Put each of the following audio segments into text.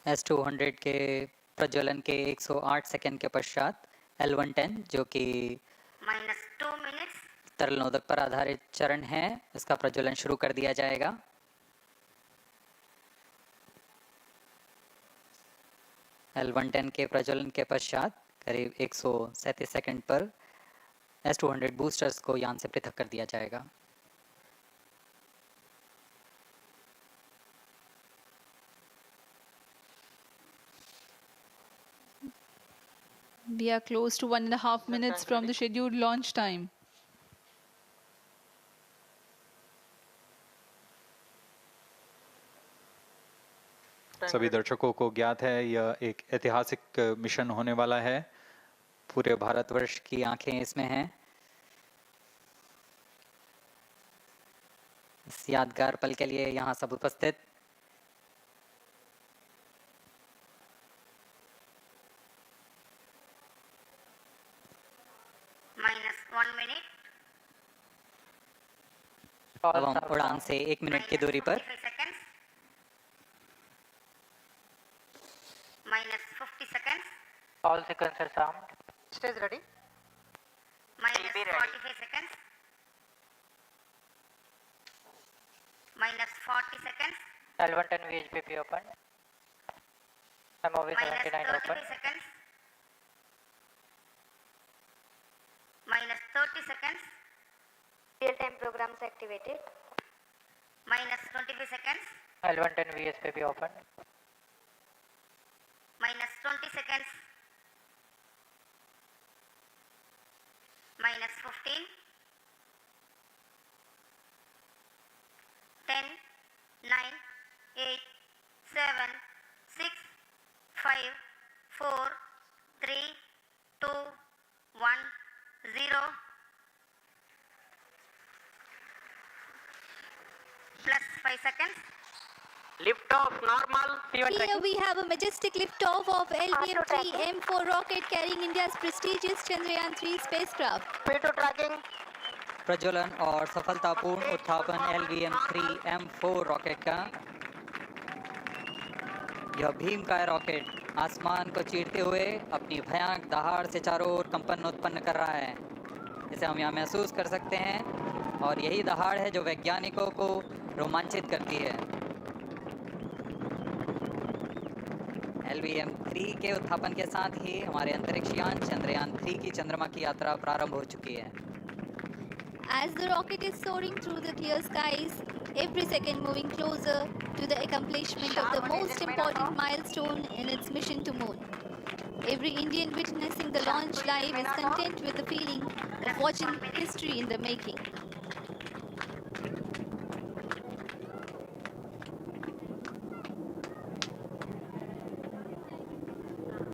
S200 के प्रज्वलन के 108 सेकंड के पश्चात L110 जो कि -2 minutes तरल नोदक पर आधारित चरण है, इसका प्रज्वलन शुरू कर दिया जाएगा। L110 के प्रज्वलन के पश्चात करीब 137 सेकंड पर S200 बूस्टर्स को यान से पृथक कर दिया जाएगा। We are close to 1.5 minutes from the scheduled launch time. सभी दर्शकों को ज्ञात है यह एक ऐतिहासिक मिशन होने वाला है। पूरे भारतवर्ष की आंखें इसमें हैं। इस यादगार पल के लिए यहाँ सब उपस्थित -1 minute अब हम उड़ान से 1 मिनट की दूरी पर -50 seconds All sequences armed. Stage ready. -45 seconds -40 seconds L110 VHPP open. MOV 79 open. -35 seconds -30 seconds Real-time programs activated. -25 seconds L110 VHPP open. -20 seconds -15 10 9 8 7 6 5 4 3 2 1 0 plus 5 seconds Lift off normal. Here we have a majestic liftoff of LVM-3 M4 rocket carrying India's prestigious Chandrayaan-3 spacecraft. P2 tracking. प्रज्वलन और सफलतापूर्ण उत्थापन LVM-3 M4 rocket का। यह भीम का rocket आसमान को चीरते हुए अपनी भयानक दहाड़ से चारों ओर कंपन उत्पन्न कर रहा है। इसे हम यहाँ महसूस कर सकते हैं और यही दहाड़ है जो वैज्ञानिकों को रोमांचित करती है। LVM-3 के उत्थापन के साथ ही हमारे अंतरिक्ष यान चंद्रयान-3 की चंद्रमा की यात्रा प्रारंभ हो चुकी है। As the rocket is soaring through the clear skies, every second moving closer to the accomplishment of the most important milestone in its mission to moon. Every Indian witnessing the launch live is content with the feeling of watching history in the making.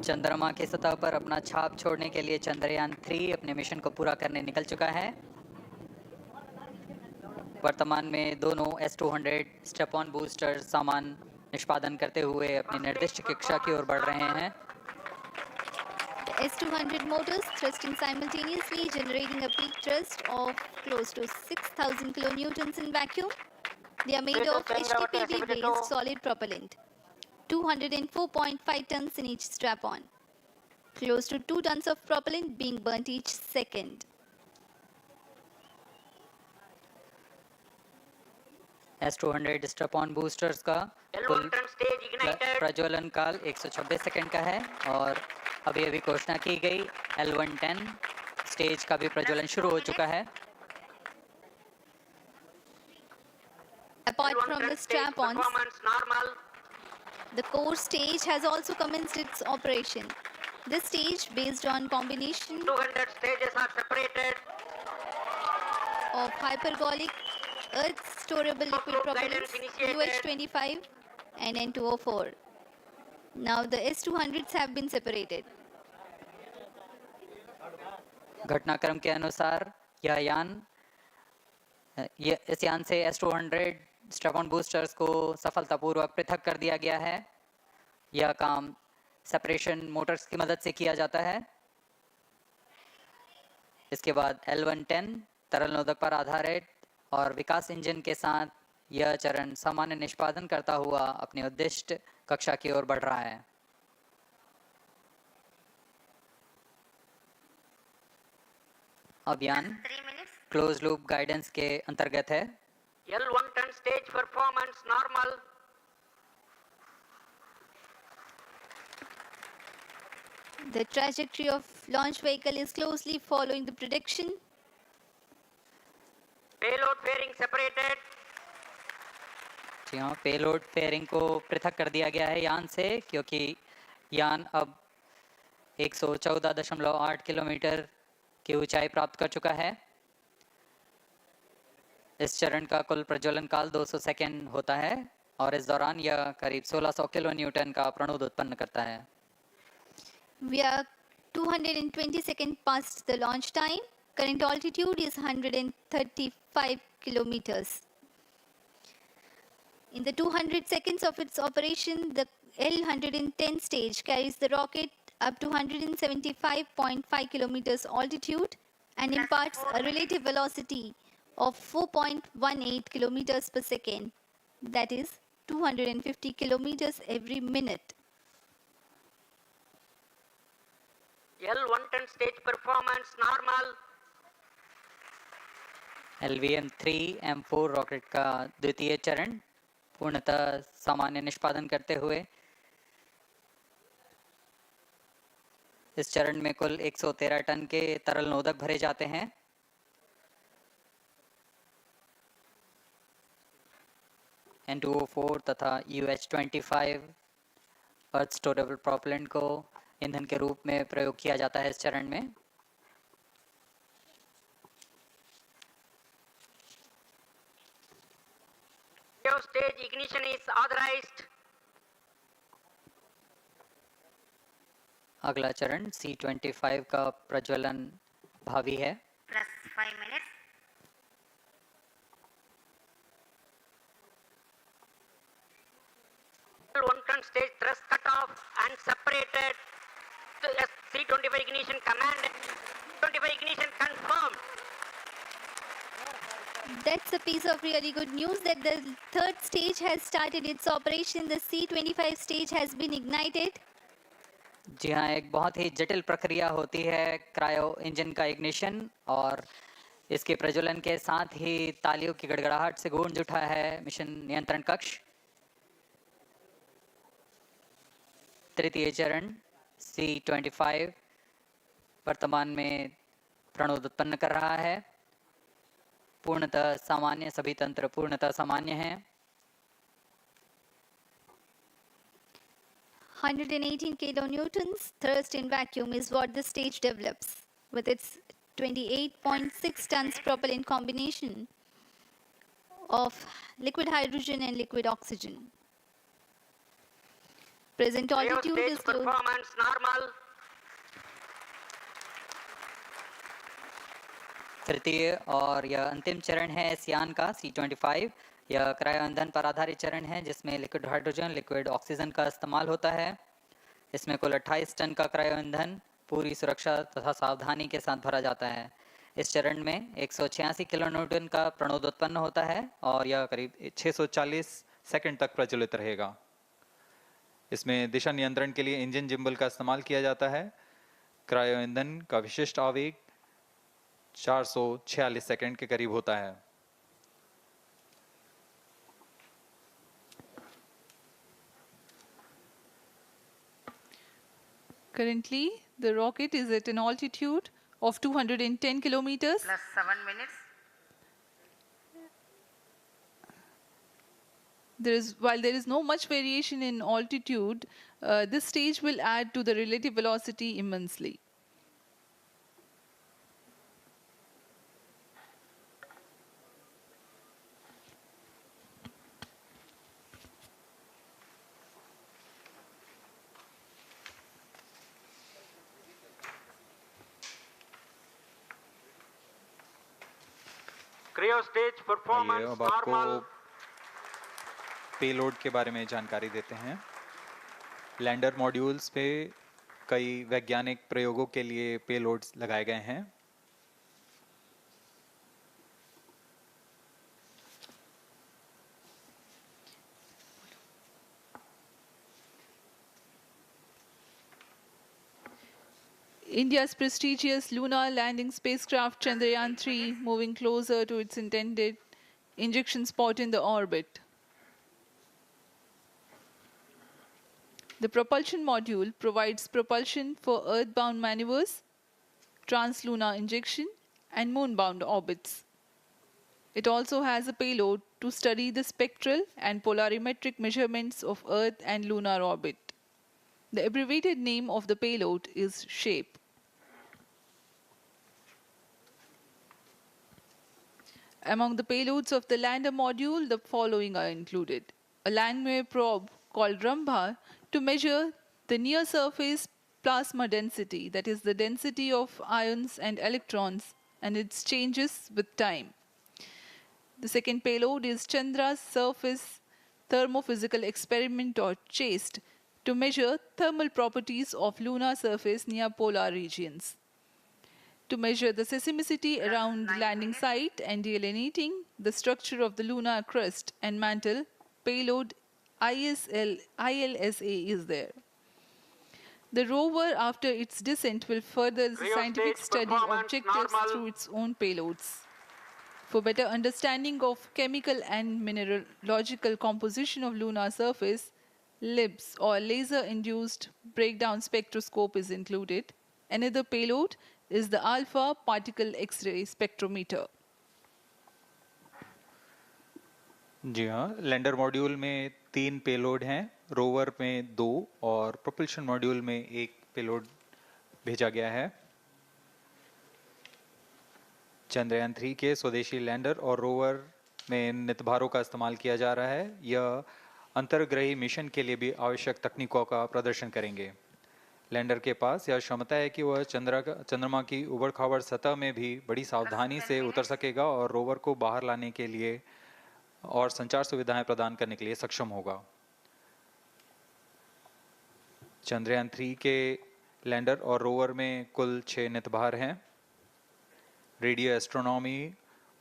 चंद्रमा की सतह पर अपना छाप छोड़ने के लिए चंद्रयान-3 अपने मिशन को पूरा करने निकल चुका है। वर्तमान में दोनों S200 स्टेप ऑन बूस्टर सामान निष्पादन करते हुए अपनी निर्दिष्ट कक्षा की ओर बढ़ रहे हैं। The S200 motors thrusting simultaneously, generating a peak thrust of close to 6,000 kilonewtons in vacuum. They are made of HTPV-based solid propellant. 204.5 tons in each strap-on. Close to 2 tons of propellant being burnt each second. S200 step on boosters का कुल प्रज्वलन काल 126 second का है और अभी अभी घोषणा की गई L110 स्टेज का भी प्रज्वलन शुरू हो चुका है। Apart from the strap-ons, the core stage has also commenced its operation. This stage, based on combination 200 stages are separated. of hypergolic earth storable liquid propellants UH-25 and N2O4. Now the S200s have been separated. घटनाक्रम के अनुसार इस यान से S200 step on boosters को सफलतापूर्वक पृथक कर दिया गया है। यह काम सेपरेशन मोटर्स की मदद से किया जाता है। इसके बाद L110 तरल नोदक पर आधारित और विकास इंजन के साथ यह चरण सामान्य निष्पादन करता हुआ अपने उद्दिष्ट कक्षा की ओर बढ़ रहा है। अभियान 3 minutes. क्लोज लूप गाइडेंस के अंतर्गत है। L110 stage performance normal. The trajectory of launch vehicle is closely following the prediction. Payload fairing separated. जी हाँ, पेलोड फेयरिंग को पृथक कर दिया गया है यान से, क्योंकि यान अब 114.8 किलोमीटर की ऊंचाई प्राप्त कर चुका है। इस चरण का कुल प्रज्वलन काल 200 सेकेंड होता है और इस दौरान यह करीब 1600 किलो न्यूटन का प्रणोद उत्पन्न करता है। We are 220 seconds past the launch time. Current altitude is 135 kilometers. In the 200 seconds of its operation, the L110 stage carries the rocket up to 175.5 kilometers altitude and imparts a relative velocity of 4.18 kilometers per second, that is 250 kilometers every minute. L110 stage performance normal. LVM-3M4 rocket का द्वितीय चरण पूर्णतः सामान्य निष्पादन करते हुए इस चरण में कुल 113 टन के तरल नोदक भरे जाते हैं। N2O4 तथा UH-25 अर्थ स्टोरेबल प्रोपेलेंट को ईंधन के रूप में प्रयोग किया जाता है इस चरण में। Stage ignition is authorized. अगला चरण C-25 का प्रज्वलन भावी है। Plus 5 minutes. L110 stage thrust cut off and separated. C-25 ignition command. 25 ignition confirmed. That's a piece of really good news that the third stage has started its operation. The C-25 stage has been ignited. जी हाँ, एक बहुत ही जटिल प्रक्रिया होती है cryo engine का ignition, और इसके प्रज्वलन के साथ ही तालियों की गड़गड़ाहट से गूंज उठा है मिशन नियंत्रण कक्ष। तृतीय चरण C-25 वर्तमान में प्रणोद उत्पन्न कर रहा है। पूर्णतः सामान्य, सभी तंत्र पूर्णतः सामान्य हैं। 118 kilonewtons thrust in vacuum is what the stage develops with its 28.6 tons propellant combination of liquid hydrogen and liquid oxygen. Present altitude Stage is close. performance normal. तृतीय और यह अंतिम चरण है इस यान का C-25। यह क्रायो ईंधन पर आधारित चरण है जिसमें लिक्विड हाइड्रोजन, लिक्विड ऑक्सीजन का इस्तेमाल होता है। इसमें कुल 28 टन का क्रायो ईंधन पूरी सुरक्षा तथा सावधानी के साथ भरा जाता है। इस चरण में 186 किलो न्यूटन का प्रणोद उत्पन्न होता है और यह करीब 640 सेकंड तक प्रज्वलित रहेगा। इसमें दिशा नियंत्रण के लिए इंजन जिम्बल का इस्तेमाल किया जाता है। क्रायो ईंधन का विशिष्ट आवेग 446 सेकंड के करीब होता है। Currently, the rocket is at an altitude of 210 kilometers. Plus 7 minutes. While there is no much variation in altitude, this stage will add to the relative velocity immensely. Cryo stage आइए performance अब आपको normal. Payload के बारे में जानकारी देते हैं। Lander modules पे कई वैज्ञानिक प्रयोगों के लिए पेलोड्स लगाए गए हैं। India's prestigious lunar landing spacecraft Chandrayaan-3 moving closer to its intended injection spot in the orbit. The propulsion module provides propulsion for Earth-bound maneuvers, translunar injection, and moon-bound orbits. It also has a payload to study the spectral and polarimetric measurements of Earth and lunar orbit. The abbreviated name of the payload is SHAPE. Among the payloads of the lander module, the following are included. A landwehr probe called Rambha to measure the near-surface plasma density, that is the density of ions and electrons, and its changes with time. The second payload is Chandra's Surface Thermophysical Experiment, or CHASTE, to measure thermal properties of lunar surface near polar regions. To measure the seismicity around the landing site and delineating the structure of the lunar crust and mantle, payload ILSA is there. The rover, after its descent, will further the scientific study objectives through its own payloads. For better understanding of chemical and mineralogical composition of lunar surface, LIBS, or laser-induced breakdown spectroscope, is included. Another payload is the alpha particle X-ray spectrometer. जी हाँ, lander module में 3 payload हैं, rover में 2 और propulsion module में 1 payload भेजा गया है। चंद्रयान 3 के स्वदेशी लैंडर और रोवर में नितभारों का इस्तेमाल किया जा रहा है। यह अंतर्ग्रही मिशन के लिए भी आवश्यक तकनीकों का प्रदर्शन करेंगे। लैंडर के पास यह क्षमता है कि वह चंद्रमा की उबड़-खाबड़ सतह में भी बड़ी सावधानी से उतर सकेगा और रोवर को बाहर लाने के लिए और संचार सुविधाएं प्रदान करने के लिए सक्षम होगा। चंद्रयान 3 के लैंडर और रोवर में कुल 6 नितभार हैं। Radio astronomy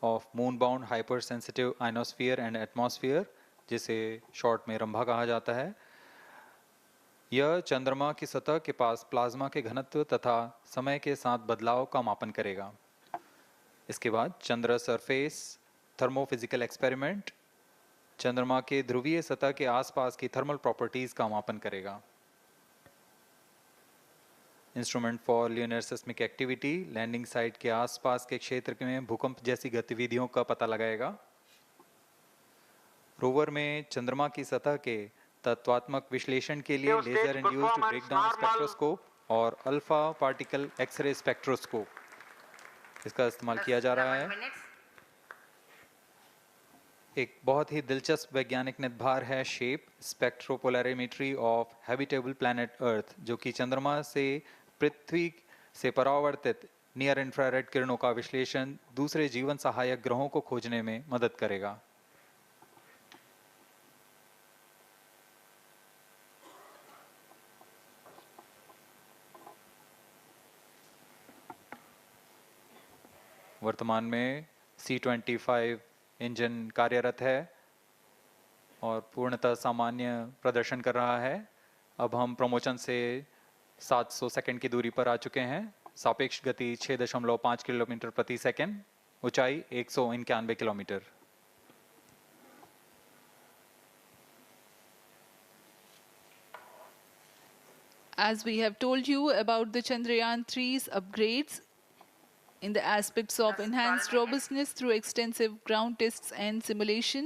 of moon bound hyper sensitive ionosphere and atmosphere, जिसे शॉर्ट में रंभा कहा जाता है, यह चंद्रमा की सतह के पास प्लाज्मा के घनत्व तथा समय के साथ बदलाव का मापन करेगा। इसके बाद चंद्र सरफेस थर्मोफिजिकल एक्सपेरिमेंट चंद्रमा के ध्रुवीय सतह के आसपास की थर्मल प्रॉपर्टीज का मापन करेगा। Instrument for lunar seismic activity landing site के आसपास के क्षेत्र में भूकंप जैसी गतिविधियों का पता लगाएगा। रोवर में चंद्रमा की सतह के तत्वात्मक विश्लेषण के लिए लेजर इंड्यूस्ड ब्रेकडाउन स्पेक्ट्रोस्कोप और अल्फा पार्टिकल एक्सरे स्पेक्ट्रोस्कोप इसका इस्तेमाल किया जा रहा है। एक बहुत ही दिलचस्प वैज्ञानिक निर्धार है shape स्पेक्ट्रोपोलैरिमेट्री of habitable planet earth, जो कि चंद्रमा से पृथ्वी से परावर्तित नियर इंफ्रारेड किरणों का विश्लेषण दूसरे जीवन सहायक ग्रहों को खोजने में मदद करेगा। वर्तमान में C-25 इंजन कार्यरत है और पूर्णतः सामान्य प्रदर्शन कर रहा है। अब हम प्रमोशन से 700 सेकंड की दूरी पर आ चुके हैं। सापेक्ष गति 6.5 किलोमीटर प्रति सेकंड, ऊंचाई 191 kilometre. As we have told you about the Chandrayaan 3's upgrades in the aspects of enhanced robustness through extensive ground tests and simulation,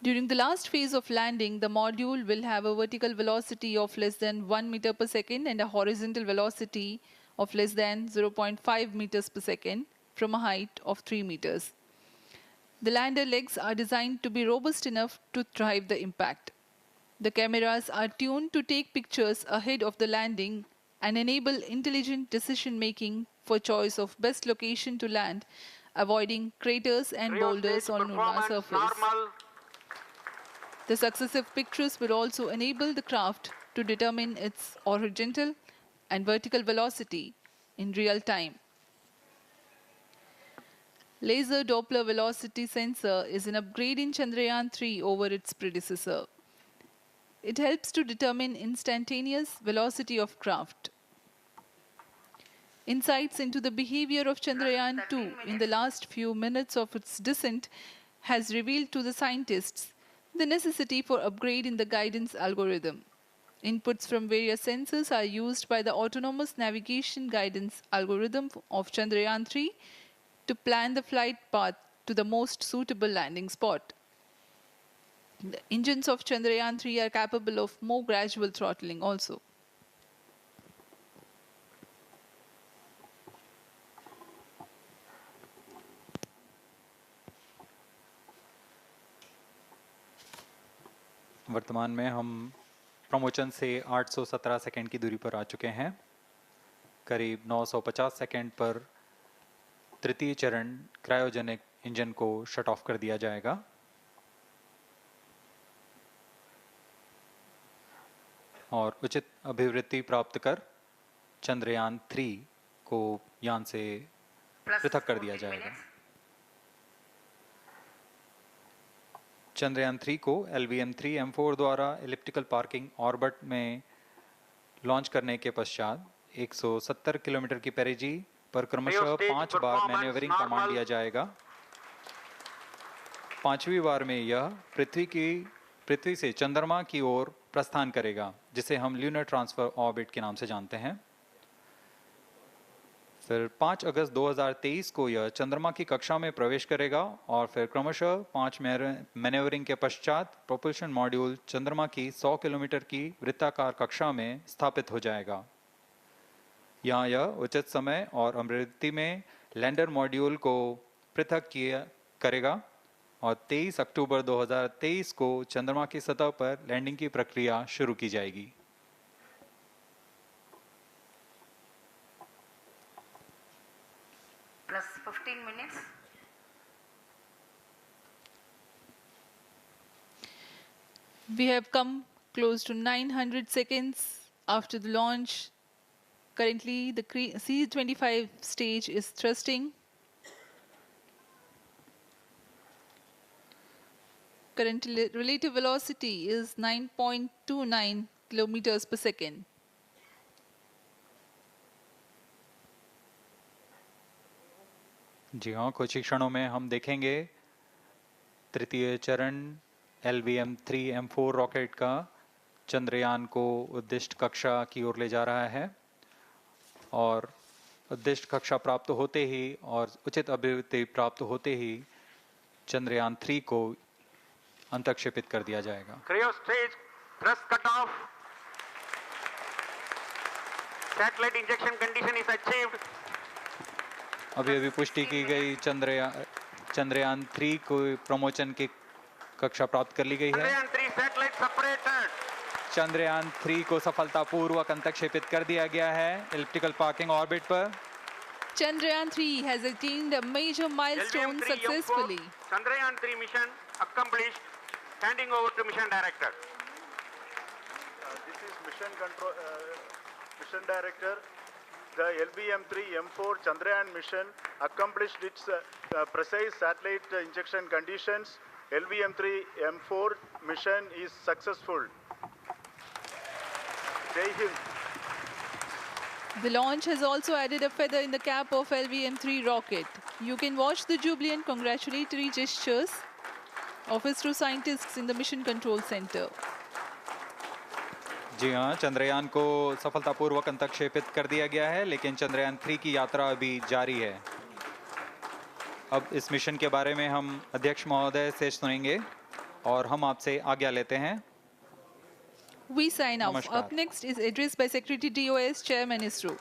during the last phase of landing, the module will have a vertical velocity of less than 1 meter per second and a horizontal velocity of less than 0.5 meters per second from a height of 3 meters. The lander legs are designed to be robust enough to drive the impact. The cameras are tuned to take pictures ahead of the landing and enable intelligent decision-making for choice of best location to land, avoiding craters and boulders on lunar surface. The successive pictures will also enable the craft to determine its horizontal and vertical velocity in real time. Laser Doppler velocity sensor is an upgrade in Chandrayaan 3 over its predecessor. It helps to determine instantaneous velocity of craft. Insights into the behavior of Chandrayaan-2 in the last few minutes of its descent has revealed to the scientists the necessity for upgrade in the guidance algorithm. Inputs from various sensors are used by the autonomous navigation guidance algorithm of Chandrayaan-3 to plan the flight path to the most suitable landing spot. The engines of Chandrayaan-3 are capable of more gradual throttling also. वर्तमान में हम promotion से 817 second की दूरी पर आ चुके हैं। करीब 950 सेकंड पर तृतीय चरण क्रायोजेनिक इंजन को शट ऑफ कर दिया जाएगा। और उचित अभिवृत्ति प्राप्त कर चंद्रयान 3 को यान से पृथक कर दिया जाएगा। चंद्रयान 3 को LVM-3M4 द्वारा एलिप्टिकल पार्किंग ऑर्बिट में लॉन्च करने के पश्चात 170 किलोमीटर की पेरिजी पर क्रमशः 5 बार मैन्यूवरिंग कमांड दिया जाएगा। 5वीं बार में यह पृथ्वी से चंद्रमा की ओर प्रस्थान करेगा, जिसे हम ल्यूनर ट्रांसफर ऑर्बिट के नाम से जानते हैं। फिर 5 अगस्त 2023 को यह चंद्रमा की कक्षा में प्रवेश करेगा और फिर क्रमशः 5 मैन्यूवरिंग के पश्चात प्रोपल्शन मॉड्यूल चंद्रमा की 100 किलोमीटर की वृत्ताकार कक्षा में स्थापित हो जाएगा। यहाँ यह उचित समय और अभिवृत्ति में लैंडर मॉड्यूल को पृथक करेगा और 23 अक्टूबर 2023 को चंद्रमा की सतह पर लैंडिंग की प्रक्रिया शुरू की जाएगी। Plus 15 minutes. We have come close to 900 seconds after the launch. Currently, the C-25 stage is thrusting. Current relative velocity is 9.29 kilometers per second. जी हाँ, कुछ ही क्षणों में हम देखेंगे तृतीय चरण LVM-3M4 रॉकेट का चंद्रयान को उद्दिष्ट कक्षा की ओर ले जा रहा है और उद्दिष्ट कक्षा प्राप्त होते ही और उचित अभिवृत्ति प्राप्त होते ही चंद्रयान 3 को अंतक्षेपित कर दिया जाएगा। Cryo stage thrust cutoff. Satellite injection condition is achieved. अभी पुष्टि की गई चंद्रयान 3 को प्रमोशन की कक्षा प्राप्त कर ली गई है। Chandrayaan 3 satellite separated. चंद्रयान 3 को सफलतापूर्वक अंतक्षेपित कर दिया गया है एलिप्टिकल पार्किंग ऑर्बिट पर। Chandrayaan 3 has attained a major milestone LVM-3M4, successfully. Chandrayaan 3 mission accomplished. Handing over to mission director. This is mission director. The LVM-3M4 Chandrayaan mission accomplished its precise satellite injection conditions. LVM-3M4 mission is successful. Jai Hind. The launch has also added a feather in the cap of LVM-3 rocket. You can watch the jubilant congratulatory gestures of ISRO scientists in the Mission Control Center. जी हाँ, चंद्रयान को सफलतापूर्वक अंतक्षेपित कर दिया गया है, लेकिन चंद्रयान 3 की यात्रा अभी जारी है। अब इस मिशन के बारे में हम अध्यक्ष महोदय से सुनेंगे और हम आपसे आज्ञा लेते हैं। We sign off. नमस्कार। Up next is address by Secretary DOS, Chairman ISRO.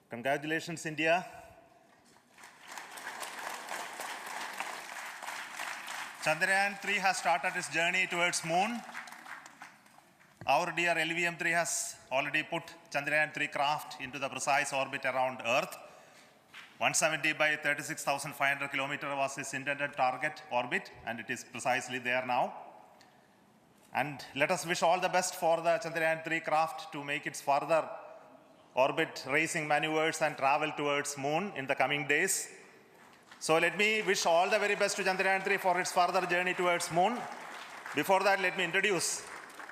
Congratulations, India. Chandrayaan-3 has started its journey towards moon. Our dear LVM-3 has already put Chandrayaan-3 craft into the precise orbit around Earth. 170 by 36,500 kilometers was its intended target orbit, and it is precisely there now. And let us wish all the best for the Chandrayaan-3 craft to make its further orbit racing maneuvers and travel towards moon in the coming days. So let me wish all the very best to Chandrayaan-3 for its further journey towards moon. Before that, let me introduce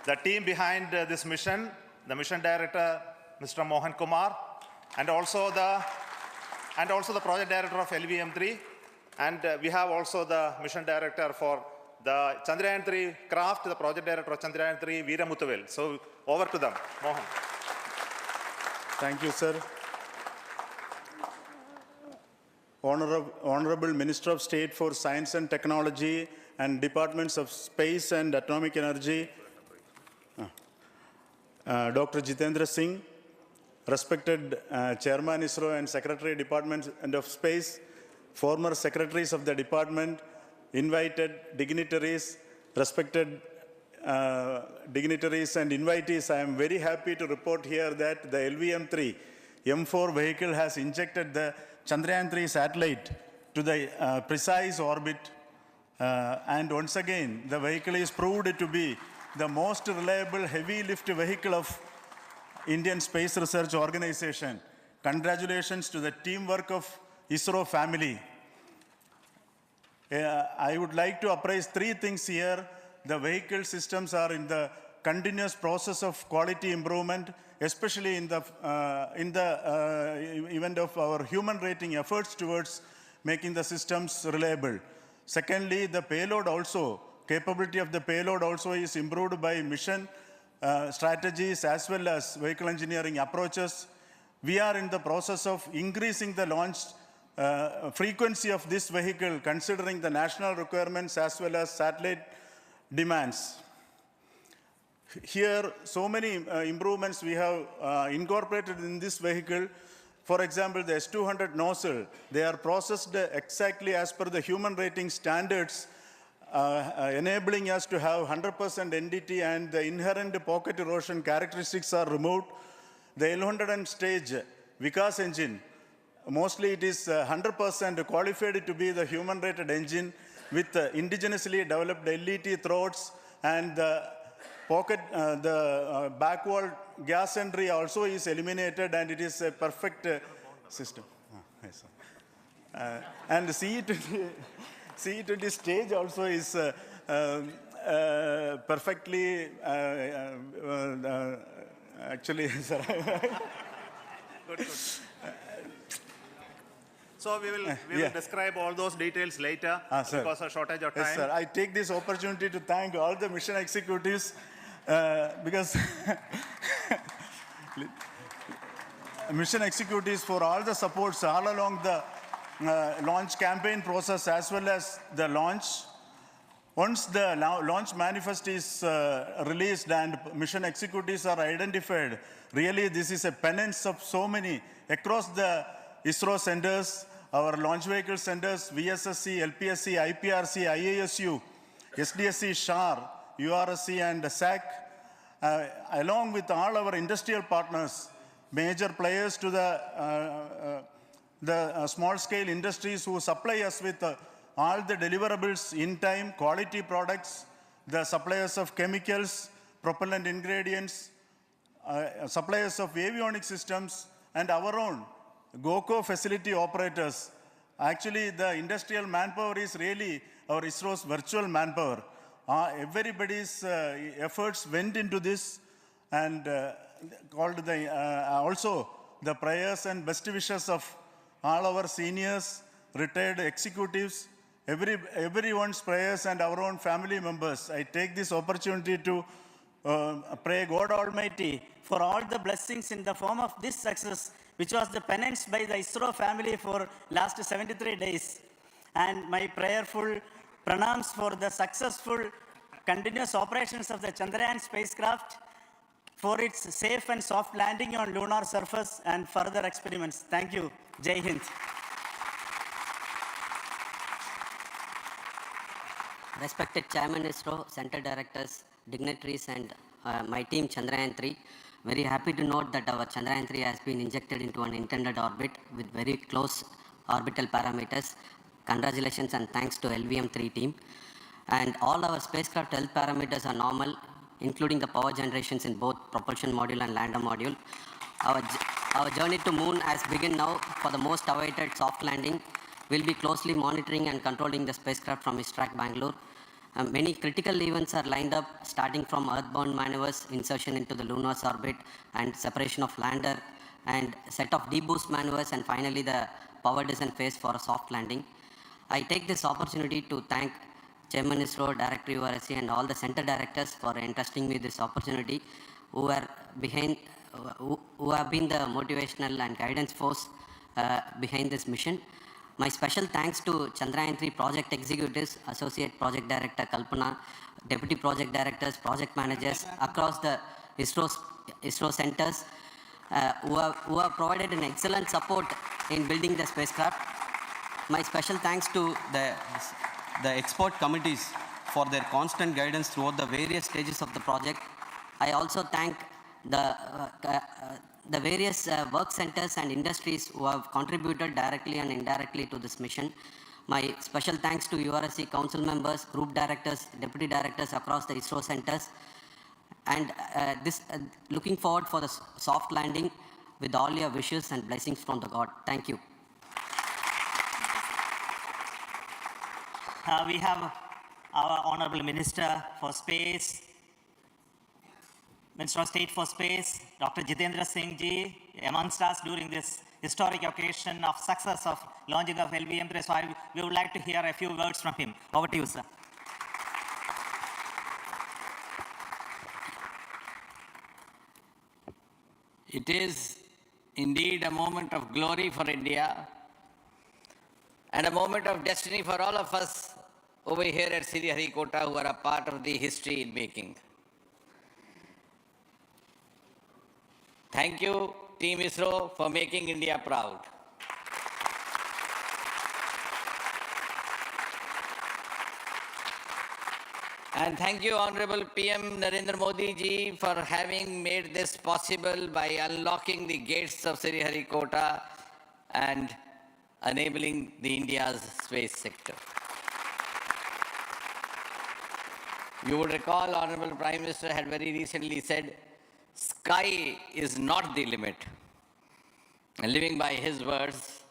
the team behind this mission, the mission director, Mr. Mohan Kumar, and also the project director of LVM-3. And we have also the mission director for the Chandrayaan-3 craft, the project director of Chandrayaan-3, Haribhoomitv. So over to them, Mohan. Thank you, sir. Honorable Minister of State for Science and Technology and Departments of Space and Atomic Energy, Dr. Jitendra Singh, respected Chairman ISRO and Secretary Department of Space, former secretaries of the department, invited dignitaries, respected dignitaries and invitees, I am very happy to report here that the LVM-3 M4 vehicle has injected the Chandrayaan-3 satellite to the precise orbit. And once again, the vehicle is proved to be the most reliable heavy lift vehicle of Indian Space Research Organization. Congratulations to the teamwork of ISRO family. I would like to appraise three things here. The vehicle systems are in the continuous process of quality improvement, especially in the event of our human rating efforts towards making the systems reliable. Secondly, the payload also, capability of the payload also is improved by mission strategies as well as vehicle engineering approaches. We are in the process of increasing the launch frequency of this vehicle considering the national requirements as well as satellite demands. Here, so many improvements we have incorporated in this vehicle. For example, the S200 nozzle, they are processed exactly as per the human rating standards, enabling us to have 100% NDT, and the inherent pocket erosion characteristics are removed. The L100 stage Vikas engine, mostly it is 100% qualified to be the human rated engine with indigenously developed LET throats, and the pocket, the back wall gas entry also is eliminated, and it is a perfect system. Yes, and the CE20 stage also is perfectly, actually, sir. Good. So we will describe all those details later because of shortage of time. Yes, sir. I take this opportunity to thank all the mission executives because mission executives for all the supports all along the launch campaign process as well as the launch. Once the launch manifest is released and mission executives are identified, really this is a penance of so many across the ISRO centers, our launch vehicle centers, VSSC, LPSC, IPRC, IASU, SDSC, SHAR, URSC and SAC, along with all our industrial partners, major players to the small-scale industries who supply us with all the deliverables in time, quality products, the suppliers of chemicals, propellant ingredients, suppliers of avionic systems, and our own GOCO facility operators. Actually, the industrial manpower is really our ISRO's virtual manpower. Everybody's efforts went into this, and also the prayers and best wishes of all our seniors, retired executives, everyone's prayers and our own family members. I take this opportunity to pray God Almighty for all the blessings in the form of this success, which was the penance by the ISRO family for last 73 days. And my prayerful pranams for the successful continuous operations of the Chandrayaan spacecraft for its safe and soft landing on lunar surface and further experiments. Thank you. Jai Hind. Respected Chairman ISRO, Center Directors, dignitaries and my team Chandrayaan 3, very happy to note that our Chandrayaan 3 has been injected into an intended orbit with very close orbital parameters. Congratulations and thanks to LVM-3 team. And all our spacecraft health parameters are normal, including the power generations in both propulsion module and lander module. Our journey to moon has begun now for the most awaited soft landing. We'll be closely monitoring and controlling the spacecraft from ISTRAC Bangalore. Many critical events are lined up, starting from earthbound maneuvers, insertion into the lunar orbit, and separation of lander, and set of deboost maneuvers, and finally the power descent phase for a soft landing. I take this opportunity to thank Chairman ISRO, Director URSC, and all the center directors for entrusting me this opportunity, who have been the motivational and guidance force behind this mission. My special thanks to Chandrayaan 3 project executives, Associate Project Director Kalpana, Deputy Project Directors, Project Managers across the ISRO centers who have provided an excellent support in building the spacecraft. My special thanks to the expert committees for their constant guidance throughout the various stages of the project. I also thank the various work centers and industries who have contributed directly and indirectly to this mission. My special thanks to URSC council members, group directors, deputy directors across the ISRO centers. And looking forward for the soft landing with all your wishes and blessings from the God. Thank you. We have our Honorable Minister for Space, Minister of State for Space, Dr. Jitendra Singh ji, amongst us during this historic occasion of success of launching of LVM-3. So we would like to hear a few words from him. Over to you, sir. It is indeed a moment of glory for India and a moment of destiny for all of us over here at Harikota who are a part of the history in making. Thank you, Team ISRO, for making India proud. And thank you, Honorable PM Narendra Modi ji, for having made this possible by unlocking the gates of Harikota and enabling the India's space sector. You would recall, Honorable Prime Minister had very recently said, sky is not the limit. And living by his words,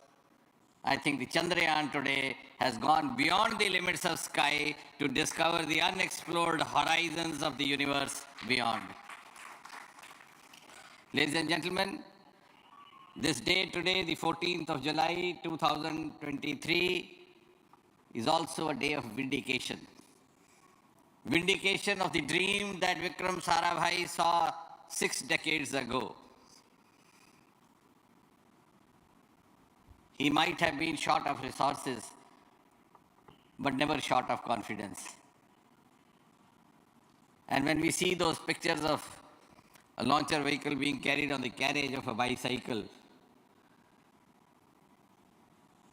I think the Chandrayaan today has gone beyond the limits of sky to discover the unexplored horizons of the universe beyond. Ladies and gentlemen, this day today, the 14th of July 2023, is also a day of vindication. Vindication of the dream that Vikram Sarabhai saw 6 decades ago. He might have been short of resources, but never short of confidence. And when we see those pictures of a launcher vehicle being carried on the carriage of a bicycle,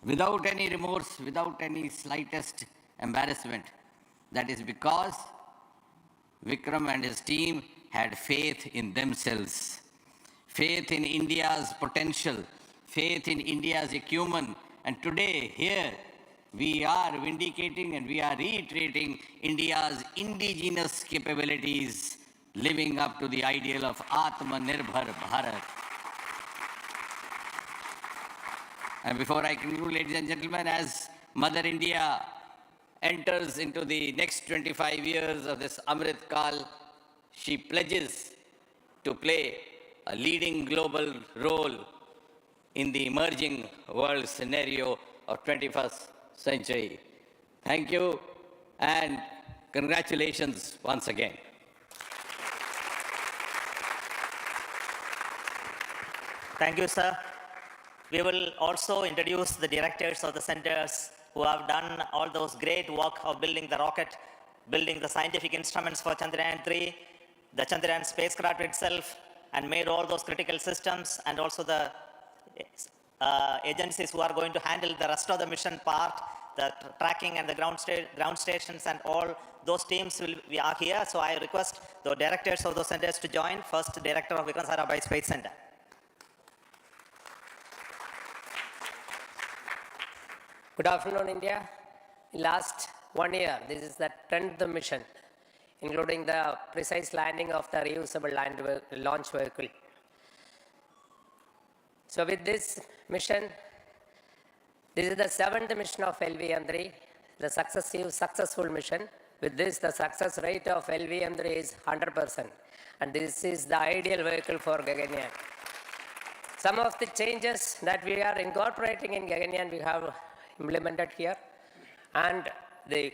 without any remorse, without any slightest embarrassment, that is because Vikram and his team had faith in themselves, faith in India's potential, faith in India's acumen. And today, here, we are vindicating and we are reiterating India's indigenous capabilities, living up to the ideal of Atmanirbhar Bharat. And before I conclude, ladies and gentlemen, as Mother India enters into the next 25 years of this Amrit Kal, she pledges to play a leading global role in the emerging world scenario of 21st century. Thank you and congratulations once again. Thank you, sir. We will also introduce the directors of the centers who have done all those great work of building the rocket, building the scientific instruments for Chandrayaan 3. the Chandrayaan spacecraft itself and made all those critical systems, and also the agencies who are going to handle the rest of the mission part, the tracking and the ground stations and all those teams are here. So I request the directors of those centers to join. First, Director of Vikram Sarabhai Space Center. Good afternoon, India. In last 1 year, this is the 10th mission, including the precise landing of the reusable launch vehicle. So with this mission, this is the 7th mission of LVM-3, the successful mission. With this, the success rate of LVM-3 is 100%, and this is the ideal vehicle for Gaganyaan. Some of the changes that we are incorporating in Gaganyaan, we have implemented here, and the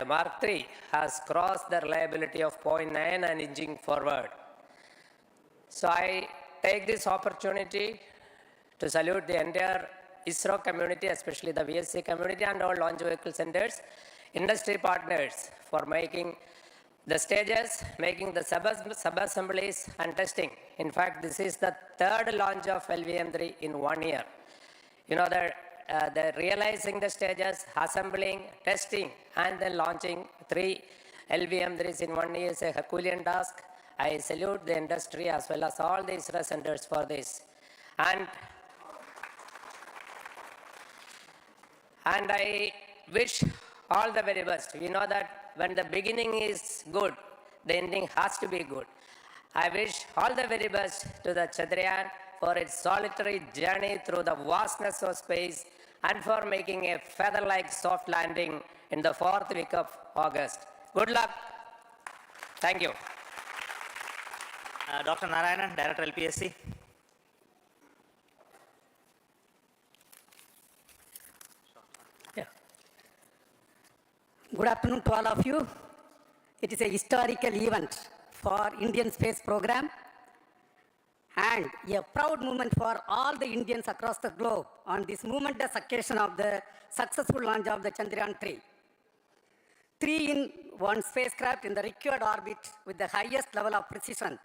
Mark III has crossed the reliability of 0.9 and inching forward. So I take this opportunity to salute the entire ISRO community, especially the VSC community and all launch vehicle centers, industry partners for making the stages, making the sub-assemblies and testing. In fact, this is the 3rd launch of LVM-3 in 1 year. You know that the realizing the stages, assembling, testing, and then launching 3 LVM-3s in 1 year is a Herculean task. I salute the industry as well as all the ISRO centers for this. And I wish all the very best. We know that when the beginning is good, the ending has to be good. I wish all the very best to the Chandrayaan for its solitary journey through the vastness of space and for making a feather-like soft landing in the 4th week of August. Good luck. Thank you. Dr. Narayanan, Director LPSC. Good afternoon to all of you. It is a historical event for Indian space program and a proud moment for all the Indians across the globe on this momentous occasion of the successful launch of the Chandrayaan-3. 3-in-1 spacecraft in the required orbit with the highest level of precision